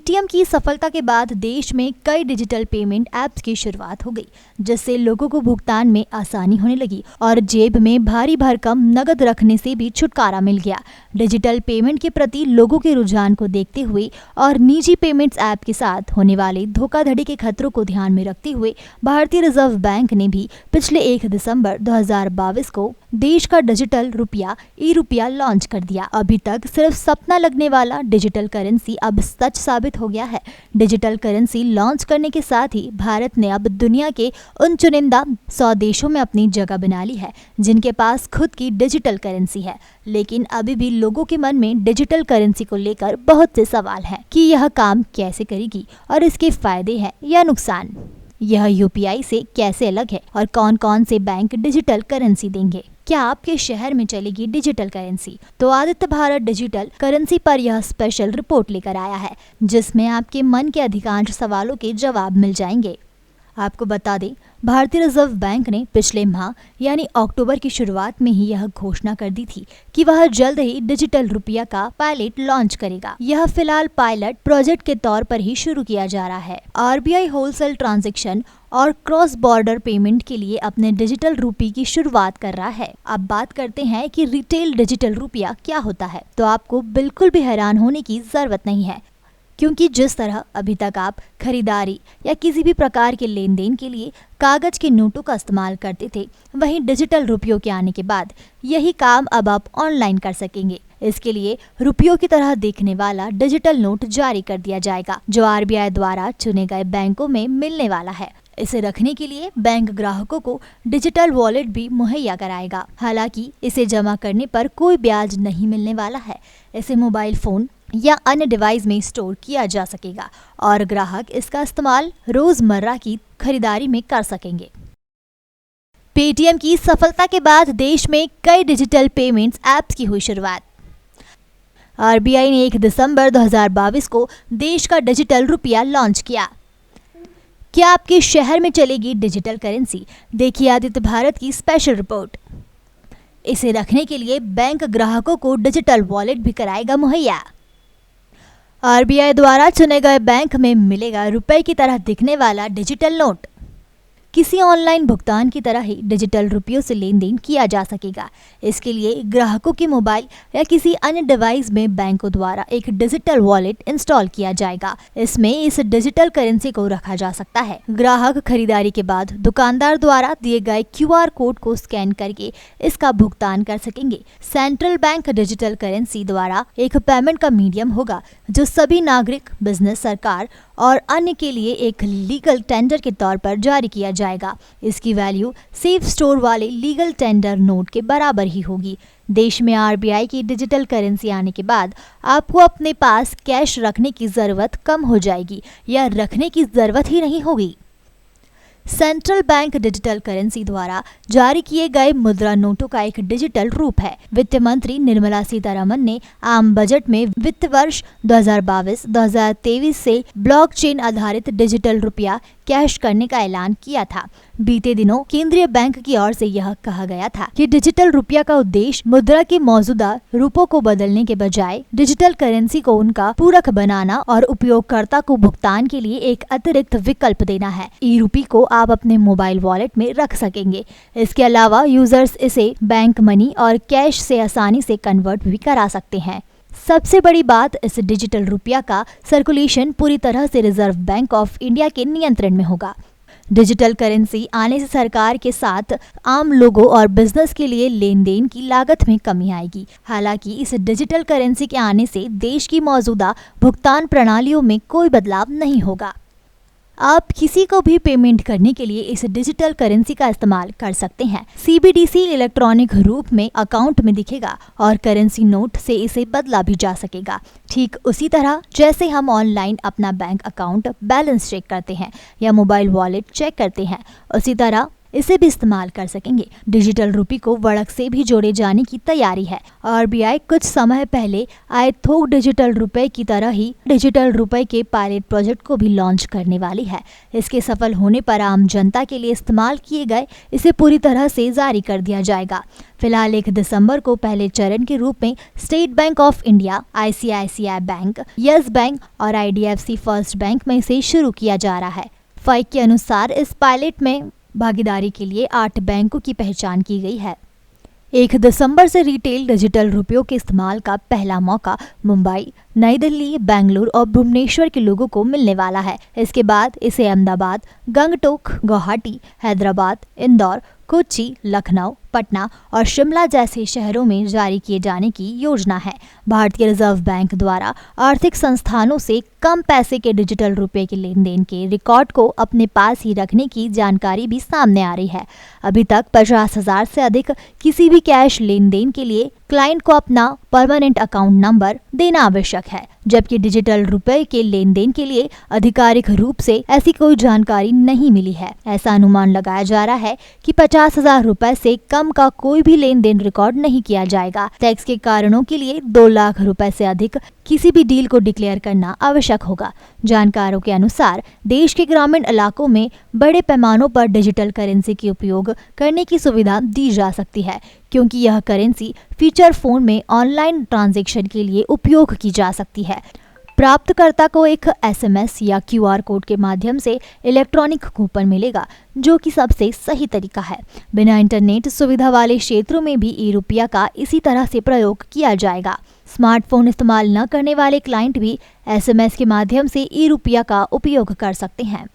Paytm की सफलता के बाद देश में कई डिजिटल पेमेंट ऐप्स की शुरुआत हो गई, जिससे लोगों को भुगतान में आसानी होने लगी और जेब में भारी भरकम नकद रखने से भी छुटकारा मिल गया। डिजिटल पेमेंट के प्रति लोगों के रुझान को देखते हुए और निजी पेमेंट्स ऐप के साथ होने वाले धोखाधड़ी के खतरों को ध्यान में रखते हुए भारतीय रिजर्व बैंक ने भी पिछले 1 दिसंबर 2022 को देश का डिजिटल रुपया ई-रुपया लॉन्च कर दिया। अभी तक सिर्फ सपना लगने वाला डिजिटल करेंसी अब सच साबित हो गया है। डिजिटल करेंसी लॉन्च करने के साथ ही भारत ने अब दुनिया के उन चुनिंदा 100 देशों में अपनी जगह बना ली है जिनके पास खुद की डिजिटल करेंसी है। लेकिन अभी भी लोगों के मन में डिजिटल करेंसी को लेकर बहुत से सवाल हैं कि यह काम कैसे करेगी और इसके फायदे हैं या नुकसान। यह यूपीआई से कैसे अलग है और कौन कौन से बैंक डिजिटल करेंसी देंगे। क्या आपके शहर में चलेगी डिजिटल करेंसी? तो आदित्य भारत डिजिटल करेंसी पर यह स्पेशल रिपोर्ट लेकर आया है, जिसमें आपके मन के अधिकांश सवालों के जवाब मिल जाएंगे। आपको बता दें, भारतीय रिजर्व बैंक ने पिछले माह यानी अक्टूबर की शुरुआत में ही यह घोषणा कर दी थी कि वह जल्द ही डिजिटल रुपया का पायलट लॉन्च करेगा। यह फिलहाल पायलट प्रोजेक्ट के तौर पर ही शुरू किया जा रहा है। आरबीआई होलसेल ट्रांजैक्शन और क्रॉस बॉर्डर पेमेंट के लिए अपने डिजिटल रुपये की शुरुआत कर रहा है। अब बात करते हैं कि रिटेल डिजिटल रुपया क्या होता है। तो आपको बिल्कुल भी हैरान होने की जरूरत नहीं है, क्योंकि जिस तरह अभी तक आप खरीदारी या किसी भी प्रकार के लेन देन के लिए कागज के नोटों का इस्तेमाल करते थे, वहीं डिजिटल रुपयों के आने के बाद यही काम अब आप ऑनलाइन कर सकेंगे। इसके लिए रुपयों की तरह दिखने वाला डिजिटल नोट जारी कर दिया जाएगा, जो आरबीआई द्वारा चुने गए बैंकों में मिलने वाला है। इसे रखने के लिए बैंक ग्राहकों को डिजिटल वॉलेट भी मुहैया कराएगा। हालांकि इसे जमा करने पर कोई ब्याज नहीं मिलने वाला है। इसे मोबाइल फोन या अन्य डिवाइस में स्टोर किया जा सकेगा और ग्राहक इसका इस्तेमाल रोजमर्रा की खरीदारी में कर सकेंगे। पेटीएम की सफलता के बाद देश में कई डिजिटल पेमेंट्स ऐप्स की हुई शुरुआत। आरबीआई ने 1 दिसंबर 2022 को देश का डिजिटल रुपया लॉन्च किया। क्या आपके शहर में चलेगी डिजिटल करेंसी? देखिए आदित्य भारत की स्पेशल रिपोर्ट। इसे रखने के लिए बैंक ग्राहकों को डिजिटल वॉलेट भी कराएगा मुहैया। आरबीआई द्वारा चुने गए बैंक में मिलेगा रुपए की तरह दिखने वाला डिजिटल नोट। किसी ऑनलाइन भुगतान की तरह ही डिजिटल रुपयों से लेन देन किया जा सकेगा। इसके लिए ग्राहकों के मोबाइल या किसी अन्य डिवाइस में बैंकों द्वारा एक डिजिटल वॉलेट इंस्टॉल किया जाएगा। इसमें इस डिजिटल करेंसी को रखा जा सकता है। ग्राहक खरीदारी के बाद दुकानदार द्वारा दिए गए क्यूआर कोड को स्कैन करके इसका भुगतान कर सकेंगे। सेंट्रल बैंक डिजिटल करेंसी द्वारा एक पेमेंट का मीडियम होगा, जो सभी नागरिक, बिजनेस, सरकार और अन्य के लिए एक लीगल टेंडर के तौर पर जारी किया जाएगा। इसकी वैल्यू सेफ स्टोर वाले लीगल टेंडर नोट के बराबर ही होगी। देश में आरबीआई की डिजिटल करेंसी आने के बाद आपको अपने पास कैश रखने की जरूरत कम हो जाएगी या रखने की जरूरत ही नहीं होगी। सेंट्रल बैंक डिजिटल करेंसी द्वारा जारी किए गए मुद्रा नोटों का एक डिजिटल रूप है। वित्त मंत्री निर्मला सीतारमण ने आम बजट में वित्त वर्ष 2022-2023 से ब्लॉकचेन आधारित डिजिटल रुपया कैश करने का ऐलान किया था। बीते दिनों केंद्रीय बैंक की ओर से यह कहा गया था कि डिजिटल रुपया का उद्देश्य मुद्रा के मौजूदा रूपों को बदलने के बजाय डिजिटल करेंसी को उनका पूरक बनाना और उपयोगकर्ता को भुगतान के लिए एक अतिरिक्त विकल्प देना है। ई-रुपये को आप अपने मोबाइल वॉलेट में रख सकेंगे। इसके अलावा यूजर्स इसे बैंक मनी और कैश से आसानी से कन्वर्ट भी करा सकते हैं। सबसे बड़ी बात, इस डिजिटल रुपया का सर्कुलेशन पूरी तरह से रिजर्व बैंक ऑफ इंडिया के नियंत्रण में होगा। डिजिटल करेंसी आने से सरकार के साथ आम लोगों और बिजनेस के लिए लेन देन की लागत में कमी आएगी। हालांकि इस डिजिटल करेंसी के आने से देश की मौजूदा भुगतान प्रणालियों में कोई बदलाव नहीं होगा। आप किसी को भी पेमेंट करने के लिए इस डिजिटल करेंसी का इस्तेमाल कर सकते हैं। सीबीडीसी इलेक्ट्रॉनिक रूप में अकाउंट में दिखेगा और करेंसी नोट से इसे बदला भी जा सकेगा। ठीक उसी तरह जैसे हम ऑनलाइन अपना बैंक अकाउंट बैलेंस चेक करते हैं या मोबाइल वॉलेट चेक करते हैं, उसी तरह इसे भी इस्तेमाल कर सकेंगे। डिजिटल रूपी को वड़क से भी जोड़े जाने की तैयारी है। आरबीआई कुछ समय पहले आए थोक डिजिटल रुपए की तरह ही डिजिटल रुपए के पायलट प्रोजेक्ट को भी लॉन्च करने वाली है। इसके सफल होने पर आम जनता के लिए इस्तेमाल किए गए इसे पूरी तरह से जारी कर दिया जाएगा। फिलहाल 1 दिसंबर को पहले चरण के रूप में state bank of India, ICICI bank, yes bank और आईडीएफसी फर्स्ट बैंक में इसे शुरू किया जा रहा है। फाइक के अनुसार इस पायलट में भागीदारी के लिए 8 बैंकों की पहचान की गई है। 1 दिसंबर से रिटेल डिजिटल रुपयों के इस्तेमाल का पहला मौका मुंबई, नई दिल्ली, बेंगलुरु और भुवनेश्वर के लोगों को मिलने वाला है। इसके बाद इसे अहमदाबाद, गंगटोक, गुवाहाटी, हैदराबाद, इंदौर, कोच्चि, लखनऊ, पटना और शिमला जैसे शहरों में जारी किए जाने की योजना है। भारतीय रिजर्व बैंक द्वारा आर्थिक संस्थानों से कम पैसे के डिजिटल रुपए के लेन देन के रिकॉर्ड को अपने पास ही रखने की जानकारी भी सामने आ रही है। अभी तक 50,000 से अधिक किसी भी कैश लेन देन के लिए क्लाइंट को अपना परमानेंट अकाउंट नंबर देना आवश्यक है, जबकि डिजिटल रुपए के लेन देन के लिए आधिकारिक रूप से ऐसी कोई जानकारी नहीं मिली है। ऐसा अनुमान लगाया जा रहा है कि 50,000 रुपए से कम का कोई भी लेन देन रिकॉर्ड नहीं किया जाएगा। टैक्स के कारणों के लिए 2 लाख रुपए से अधिक किसी भी डील को डिक्लेयर करना आवश्यक होगा। जानकारों के अनुसार देश के ग्रामीण इलाकों में बड़े पैमानों पर डिजिटल करेंसी के उपयोग करने की सुविधा दी जा सकती है, क्योंकि यह करेंसी फीचर फोन में ऑनलाइन ट्रांजैक्शन के लिए उपयोग की जा सकती है। प्राप्तकर्ता को एक एसएमएस या क्यूआर कोड के माध्यम से इलेक्ट्रॉनिक कूपन मिलेगा, जो कि सबसे सही तरीका है। बिना इंटरनेट सुविधा वाले क्षेत्रों में भी ई रुपया का इसी तरह से प्रयोग किया जाएगा। स्मार्टफोन इस्तेमाल न करने वाले क्लाइंट भी एसएमएस के माध्यम से ई रुपया का उपयोग कर सकते हैं।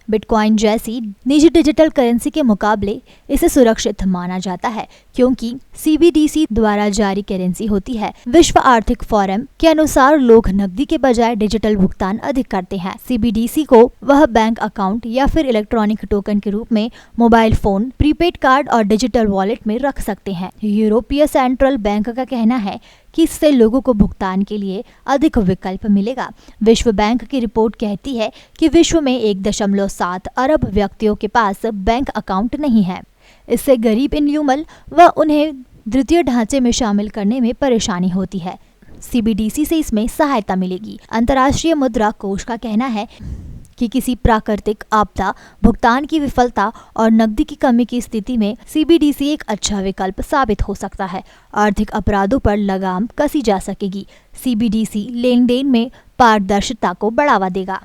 बिटकॉइन जैसी निजी डिजिटल करेंसी के मुकाबले इसे सुरक्षित माना जाता है, क्योंकि सीबीडीसी द्वारा जारी करेंसी होती है। विश्व आर्थिक फोरम के अनुसार लोग नकदी के बजाय डिजिटल भुगतान अधिक करते हैं। सीबीडीसी को वह बैंक अकाउंट या फिर इलेक्ट्रॉनिक टोकन के रूप में मोबाइल फोन, प्रीपेड कार्ड और डिजिटल वॉलेट में रख सकते हैं। यूरोपीय सेंट्रल बैंक का कहना है कि इससे लोगों को भुगतान के लिए अधिक विकल्प मिलेगा। विश्व बैंक की रिपोर्ट कहती है कि विश्व में 1.7 अरब व्यक्तियों के पास बैंक अकाउंट नहीं है। इससे गरीब इन्यूमल व उन्हें द्वितीय ढांचे में शामिल करने में परेशानी होती है। सीबीडीसी से इसमें सहायता मिलेगी। अंतर्राष्ट्रीय मुद्रा कोष का कहना है कि किसी प्राकृतिक आपदा, भुगतान की विफलता और नकदी की कमी की स्थिति में सीबीडीसी एक अच्छा विकल्प साबित हो सकता है। आर्थिक अपराधों पर लगाम कसी जा सकेगी। सीबीडीसी लेन देन में पारदर्शिता को बढ़ावा देगा।